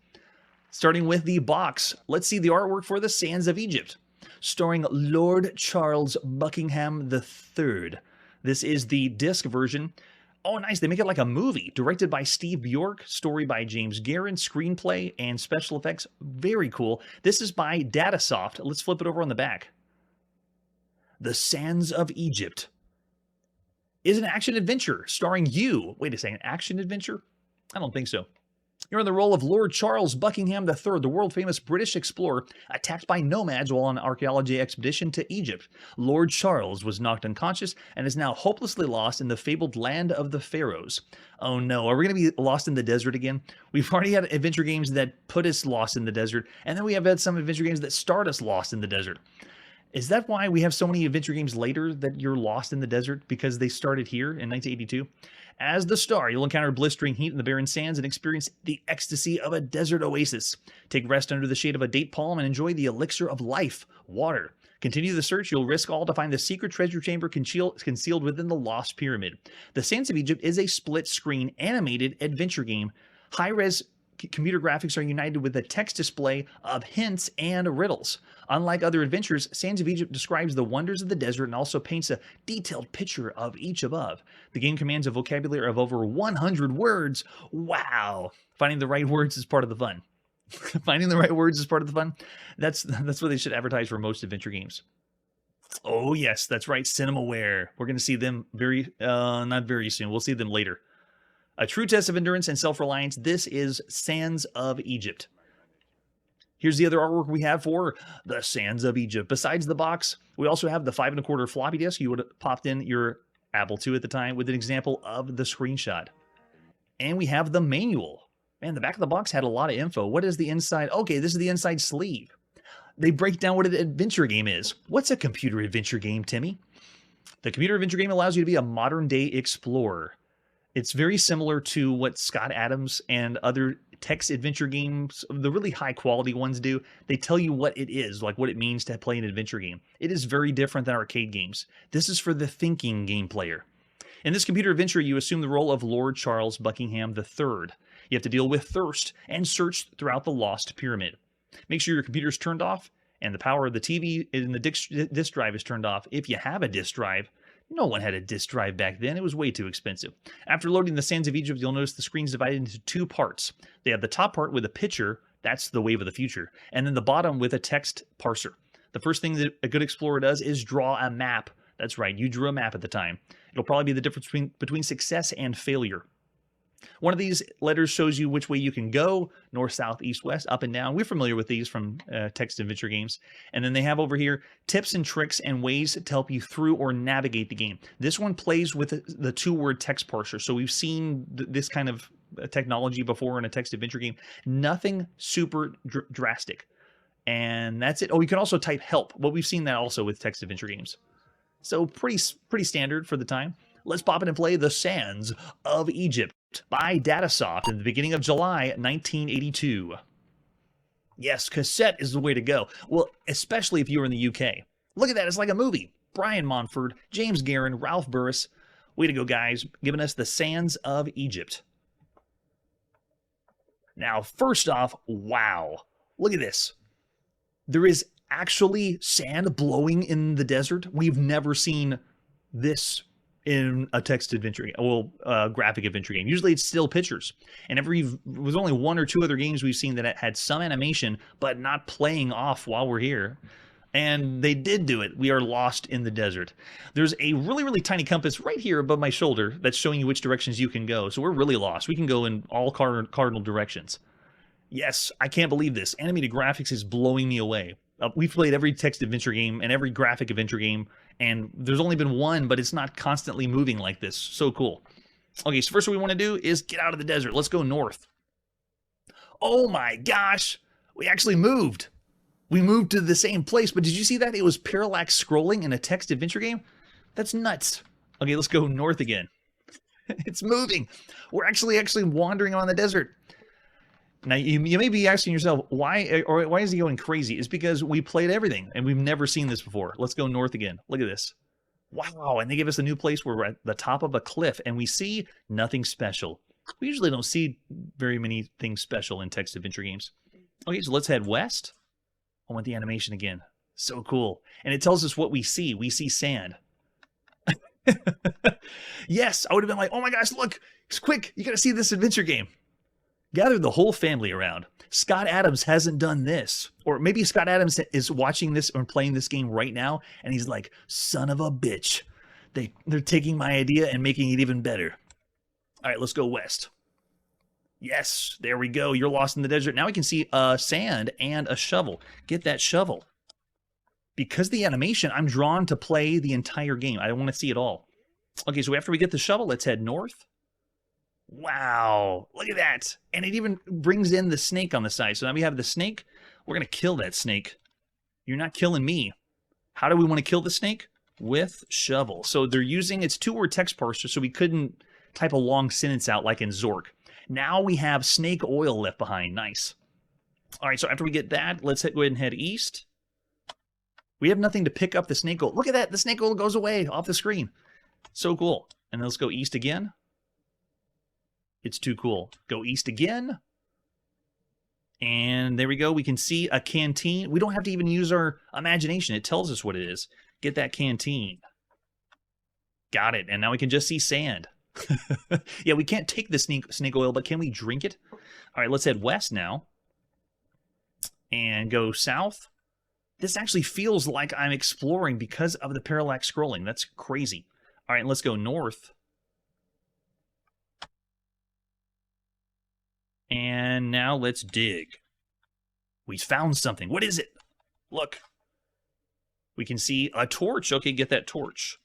Starting with the box, let's see the artwork for The Sands of Egypt, starring Lord Charles Buckingham III. This is the disc version. Oh, nice. They make it like a movie. Directed by Steve Bjork, story by James Guerin, screenplay and special effects. Very cool. This is by Datasoft. Let's flip it over on the back. The Sands of Egypt is an action-adventure starring you. Wait a second. Action-adventure? I don't think so. You're in the role of Lord Charles Buckingham III, the world-famous British explorer attacked by nomads while on an archaeology expedition to Egypt. Lord Charles was knocked unconscious and is now hopelessly lost in the fabled land of the pharaohs. Oh no, are we going to be lost in the desert again? We've already had adventure games that put us lost in the desert, and then we have had some adventure games that start us lost in the desert. Is that why we have so many adventure games later that you're lost in the desert? Because they started here in 1982? As the star, you'll encounter blistering heat in the barren sands and experience the ecstasy of a desert oasis. Take rest under the shade of a date palm and enjoy the elixir of life, water. Continue the search, you'll risk all to find the secret treasure chamber concealed within the Lost Pyramid. The Sands of Egypt is a split-screen animated adventure game. High-res computer graphics are united with a text display of hints and riddles. Unlike other adventures, Sands of Egypt describes the wonders of the desert and also paints a detailed picture of each above. The game commands a vocabulary of over 100 words. Wow! Finding the right words is part of the fun. Finding the right words is part of the fun. That's what they should advertise for most adventure games. Oh yes, that's right, Cinemaware. We're going to see them not very soon. We'll see them later. A true test of endurance and self-reliance. This is Sands of Egypt. Here's the other artwork we have for the Sands of Egypt. Besides the box, we also have the 5 1/4 floppy disk. You would have popped in your Apple II at the time with an example of the screenshot. And we have the manual. Man, the back of the box had a lot of info. What is the inside? Okay, this is the inside sleeve. They break down what an adventure game is. What's a computer adventure game, Timmy? The computer adventure game allows you to be a modern-day explorer. It's very similar to what S.A.G.A. Adams and other text adventure games, the really high-quality ones, do. They tell you what it is, like what it means to play an adventure game. It is very different than arcade games. This is for the thinking game player. In this computer adventure, you assume the role of Lord Charles Buckingham III. You have to deal with thirst and search throughout the Lost Pyramid. Make sure your computer's turned off and the power of the TV and the disk drive is turned off. If you have a disk drive, no one had a disk drive back then. It was way too expensive. After loading the Sands of Egypt, you'll notice the screen's divided into 2 parts. They have the top part with a picture, that's the wave of the future, and then the bottom with a text parser. The first thing that a good explorer does is draw a map. That's right, you drew a map at the time. It'll probably be the difference between success and failure. One of these letters shows you which way you can go, north, south, east, west, up and down. We're familiar with these from text adventure games. And then they have over here tips and tricks and ways to help you through or navigate the game. This one plays with the 2-word text parser. So we've seen this kind of technology before in a text adventure game. Nothing super drastic. And that's it. Oh, you can also type help. Well, we've seen that also with text adventure games. So pretty standard for the time. Let's pop in and play The Sands of Egypt by Datasoft in the beginning of July 1982. Yes, cassette is the way to go. Well, especially if you're in the UK. Look at that, it's like a movie. Brian Montford, James Guerin, Ralph Burris. Way to go, guys, giving us The Sands of Egypt. Now, first off, wow. Look at this. There is actually sand blowing in the desert. We've never seen this in a text adventure game, well, graphic adventure game. Usually it's still pictures. And there's only 1 or 2 other games we've seen that had some animation, but not playing off while we're here. And they did do it. We are lost in the desert. There's a really, really tiny compass right here above my shoulder that's showing you which directions you can go. So we're really lost. We can go in all cardinal directions. Yes, I can't believe this. Animated graphics is blowing me away. We've played every text adventure game and every graphic adventure game, and there's only been one, but it's not constantly moving like this. So cool. Okay, so first what we want to do is get out of the desert. Let's go north. Oh my gosh, we actually moved. We moved to the same place, but did you see that? It was parallax scrolling in a text adventure game? That's nuts. Okay, let's go north again. It's moving. We're actually wandering on the desert. Now, you may be asking yourself, why is he going crazy? It's because we played everything, and we've never seen this before. Let's go north again. Look at this. Wow, and they give us a new place where we're at the top of a cliff, and we see nothing special. We usually don't see very many things special in text adventure games. Okay, so let's head west. I want the animation again. So cool. And it tells us what we see. We see sand. Yes, I would have been like, oh my gosh, look, it's quick. You got to see this adventure game. Gather the whole family around. S.A.G.A. Adams hasn't done this. Or maybe S.A.G.A. Adams is watching this or playing this game right now, and he's like, son of a bitch. They're taking my idea and making it even better. All right, let's go west. Yes, there we go. You're lost in the desert. Now we can see sand and a shovel. Get that shovel. Because of the animation, I'm drawn to play the entire game. I want to see it all. Okay, so after we get the shovel, let's head north. Wow, look at that. And it even brings in the snake on the side. So now we have the snake. We're going to kill that snake. You're not killing me. How do we want to kill the snake? With shovel. So they're using, it's two-word text parser, so we couldn't type a long sentence out like in Zork. Now we have snake oil left behind. Nice. All right, so after we get that, let's go ahead and head east. We have nothing to pick up the snake oil. Look at that. The snake oil goes away off the screen. So cool. And let's go east again. It's too cool. Go east again. And there we go. We can see a canteen. We don't have to even use our imagination. It tells us what it is. Get that canteen. Got it. And now we can just see sand. Yeah, we can't take the snake oil, but can we drink it? All right, let's head west now. And go south. This actually feels like I'm exploring because of the parallax scrolling. That's crazy. All right, let's go north. And now let's dig. We found something. What is it? Look. We can see a torch. Okay, get that torch.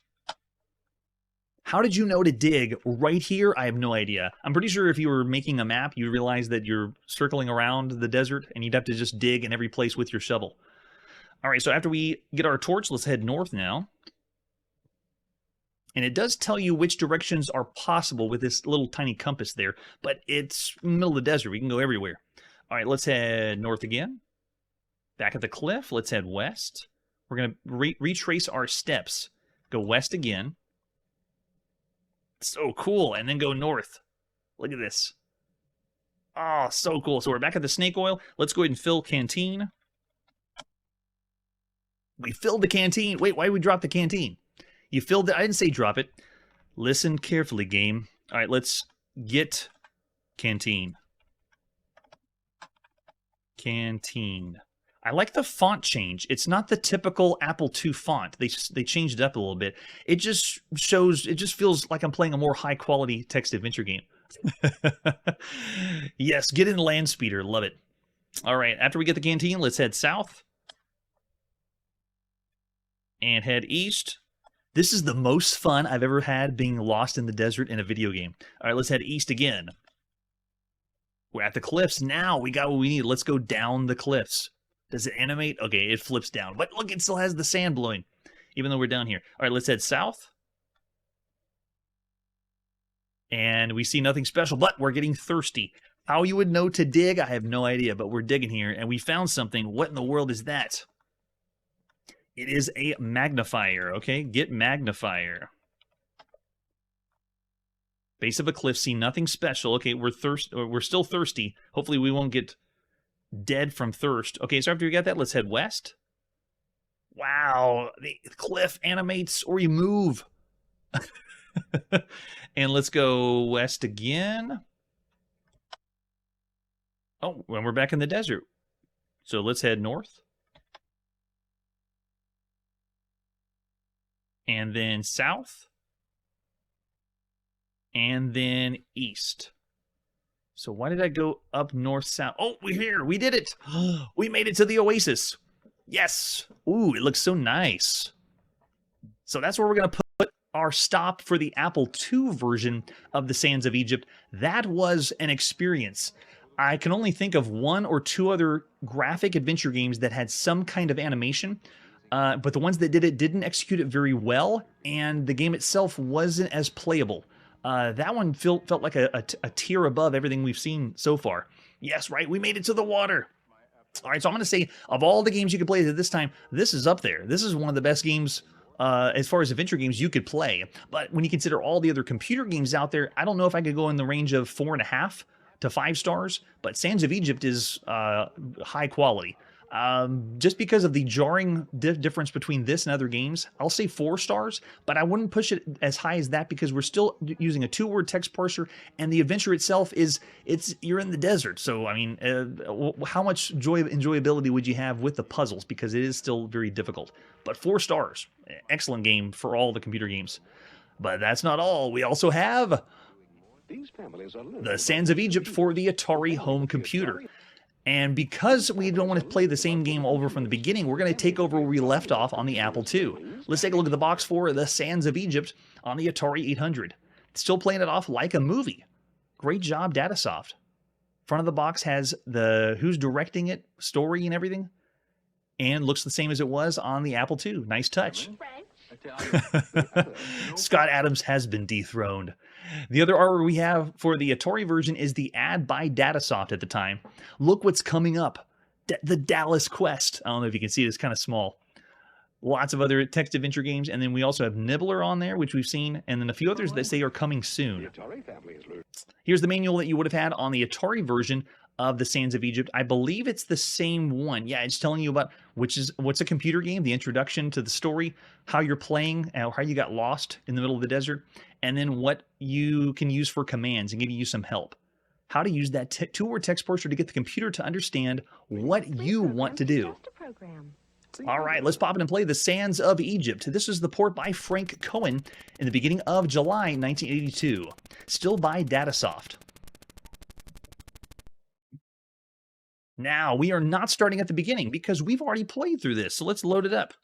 How did you know to dig right here? I have no idea. I'm pretty sure if you were making a map, you realize that you're circling around the desert and you'd have to just dig in every place with your shovel. All right, so after we get our torch, let's head north now. And it does tell you which directions are possible with this little tiny compass there, but it's middle of the desert. We can go everywhere. All right, let's head north again. Back at the cliff, let's head west. We're going to retrace our steps. Go west again. So cool. And then go north. Look at this. Oh, so cool. So we're back at the snake oil. Let's go ahead and fill canteen. We filled the canteen. Wait, why did we drop the canteen? You filled it. I didn't say drop it. Listen carefully, game. All right, let's get canteen. Canteen. I like the font change. It's not the typical Apple II font. They changed it up a little bit. It just shows, it just feels like I'm playing a more high quality text adventure game. Yes, get in land speeder. Love it. All right, after we get the canteen, let's head south. And head east. This is the most fun I've ever had being lost in the desert in a video game. All right, let's head east again. We're at the cliffs now. We got what we need. Let's go down the cliffs. Does it animate? Okay, it flips down. But look, it still has the sand blowing, even though we're down here. All right, let's head south. And we see nothing special, but we're getting thirsty. How you would know to dig, I have no idea, but we're digging here, and we found something. What in the world is that? It is a magnifier, okay? Get magnifier. Base of a cliff, see nothing special. Okay, we're still thirsty. Hopefully we won't get dead from thirst. Okay, so after we got that, let's head west. Wow, the cliff animates or you move. And let's go west again. Oh, and we're back in the desert. So let's head north. And then south. And then east. So why did I go up north, south? Oh, we're here. We did it. We made it to the oasis. Yes. Ooh, it looks so nice. So that's where we're going to put our stop for the Apple II version of the Sands of Egypt. That was an experience. I can only think of one or two other graphic adventure games that had some kind of animation. But the ones that did it didn't execute it very well, and the game itself wasn't as playable. That one felt like a tier above everything we've seen so far. Yes, right, we made it to the water. All right, so I'm going to say, of all the games you could play at this time, this is up there. This is one of the best games as far as adventure games you could play. But when you consider all the other computer games out there, I don't know if I could go in the range of 4.5 to 5 stars, but Sands of Egypt is high quality. Just because of the jarring difference between this and other games, I'll say 4 stars, but I wouldn't push it as high as that because we're still using a 2-word text parser, and the adventure itself you're in the desert. So, I mean, how much enjoyability would you have with the puzzles? Because it is still very difficult. But 4 stars, excellent game for all the computer games. But that's not all. We also have The Sands of Egypt for the Atari home computer. And because we don't want to play the same game over from the beginning, we're going to take over where we left off on the Apple II. Let's take a look at the box for the Sands of Egypt on the Atari 800. Still playing it off like a movie. Great job, Datasoft. Front of the box has the who's directing it, story and everything. And looks the same as it was on the Apple II. Nice touch. Scott Adams has been dethroned. The other artwork we have for the Atari version is the ad by Datasoft at the time. Look what's coming up. The Dallas Quest. I don't know if you can see it. It's kind of small. Lots of other text-adventure games. And then we also have Nibbler on there, which we've seen. And then a few others that say are coming soon. Here's the manual that you would have had on the Atari version of the Sands of Egypt. I believe it's the same one. Yeah, it's telling you about what's a computer game, the introduction to the story, how you're playing, how you got lost in the middle of the desert, and then what you can use for commands and giving you some help. How to use that two-word text parser to get the computer to understand what you want to do. All right, let's pop in and play the Sands of Egypt. This is the port by Frank Cohen in the beginning of July 1982. Still by Datasoft. Now, we are not starting at the beginning because we've already played through this, so let's load it up.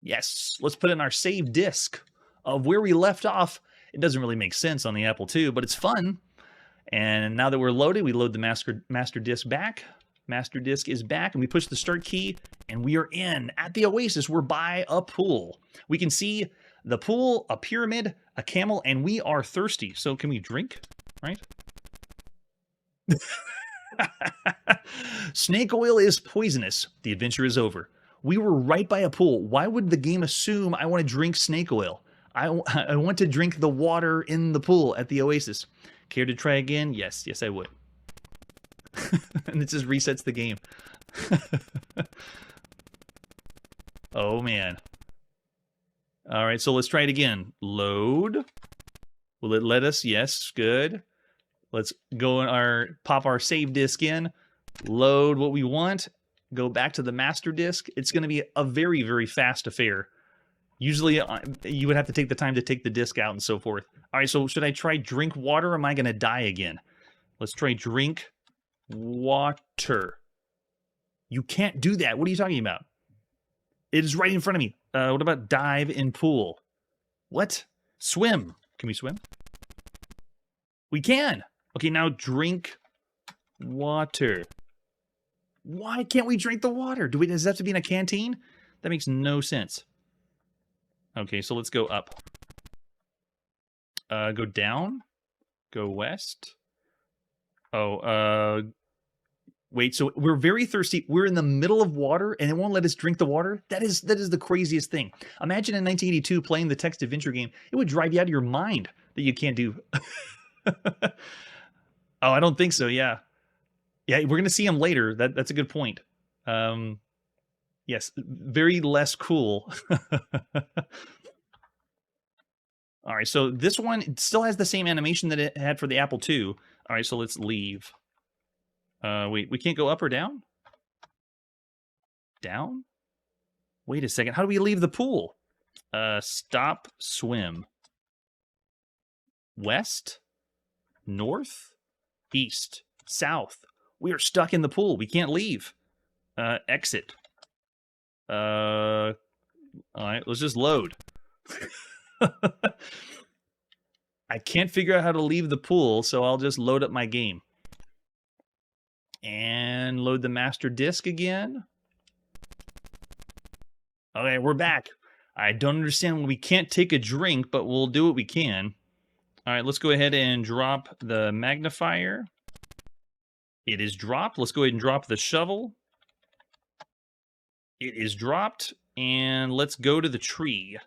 Yes, let's put in our save disk of where we left off. It doesn't really make sense on the Apple II, but it's fun. And now that we're loaded, we load the master disk back. Master disk is back, and we push the start key, and we are in. At the Oasis, we're by a pool. We can see the pool, a pyramid, a camel, and we are thirsty. So can we drink, right? Snake oil is poisonous. The adventure is over. We were right by a pool. Why would the game assume I want to drink snake oil? I want to drink the water in the pool at the Oasis. Care to try again? Yes, I would. And it just resets the game. Oh, man. All right, so let's try it again. Load. Will it let us? Yes, good. Let's go in pop our save disk in, load what we want, go back to the master disk. It's going to be a very, very fast affair. Usually, you would have to take the time to take the disk out and so forth. All right, so should I try drink water or am I going to die again? Let's try drink water. You can't do that. What are you talking about? It is right in front of me. What about dive in pool? What? Swim. Can we swim? We can. Okay, now drink water. Why can't we drink the water? Does it have to be in a canteen? That makes no sense. Okay, so let's go up. Go down. Go west. Oh, wait, so we're very thirsty. We're in the middle of water, and it won't let us drink the water? That is the craziest thing. Imagine in 1982 playing the text adventure game. It would drive you out of your mind that you can't do... Oh, I don't think so. Yeah, we're gonna see him later. That's a good point. Yes, very less cool. All right, so this one still has the same animation that it had for the Apple II. All right, so let's leave. Wait, we can't go up or down? Down? Wait a second. How do we leave the pool? Stop swim. West? North? East, south. We are stuck in the pool. We can't leave. Exit. All right, let's just load. I can't figure out how to leave the pool, so I'll just load up my game. And load the master disk again. Okay, we're back. I don't understand when we can't take a drink, but we'll do what we can. All right, let's go ahead and drop the magnifier. It is dropped. Let's go ahead and drop the shovel. It is dropped. And let's go to the tree.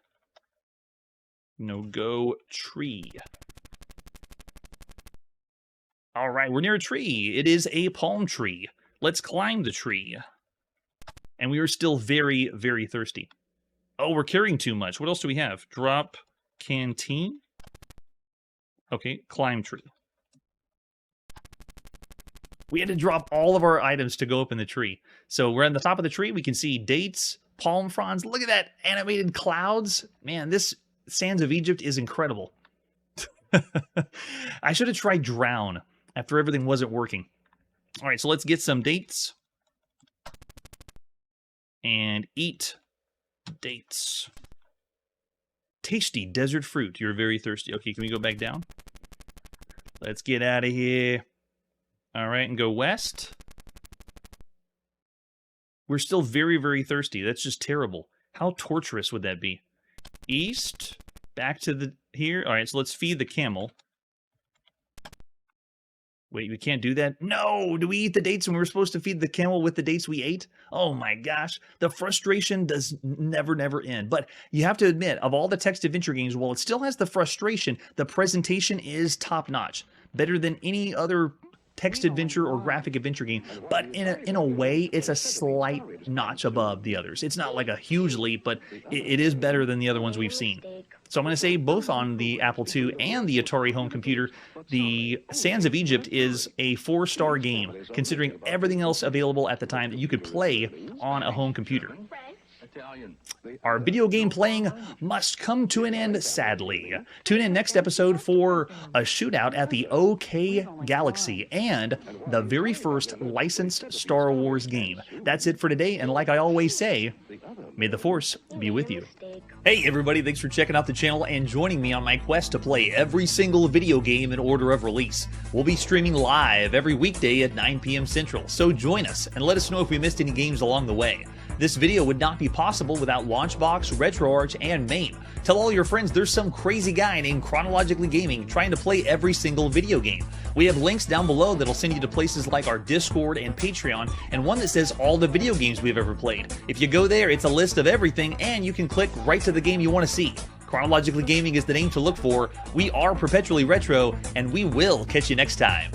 No, go tree. All right, we're near a tree. It is a palm tree. Let's climb the tree. And we are still very, very thirsty. Oh, we're carrying too much. What else do we have? Drop canteen. Okay, climb tree. We had to drop all of our items to go up in the tree. So we're on the top of the tree. We can see dates, palm fronds. Look at that animated clouds. Man, this Sands of Egypt is incredible. I should have tried Drown after everything wasn't working. All right, so let's get some dates. And eat dates. Tasty desert fruit. You're very thirsty. Okay, can we go back down? Let's get out of here. All right, and go west. We're still very, very thirsty. That's just terrible. How torturous would that be? East, back to the here. All right, so let's feed the camel. Wait, we can't do that? No! Do we eat the dates when we were supposed to feed the camel with the dates we ate? Oh my gosh. The frustration does never end. But you have to admit, of all the text adventure games, while it still has the frustration, the presentation is top-notch. Better than any other text adventure or graphic adventure game, but in a way, it's a slight notch above the others. It's not like a huge leap, but it is better than the other ones we've seen. So I'm going to say both on the Apple II and the Atari home computer, the Sands of Egypt is a 4-star game, considering everything else available at the time that you could play on a home computer. Our video game playing must come to an end, sadly. Tune in next episode for a shootout at the OK Galaxy and the very first licensed Star Wars game. That's it for today, and like I always say, may the Force be with you. Hey everybody, thanks for checking out the channel and joining me on my quest to play every single video game in order of release. We'll be streaming live every weekday at 9 p.m. Central, so join us and let us know if we missed any games along the way. This video would not be possible without Launchbox, RetroArch, and MAME. Tell all your friends there's some crazy guy named Chronologically Gaming trying to play every single video game. We have links down below that'll send you to places like our Discord and Patreon, and one that says all the video games we've ever played. If you go there, it's a list of everything, and you can click right to the game you want to see. Chronologically Gaming is the name to look for. We are perpetually retro, and we will catch you next time.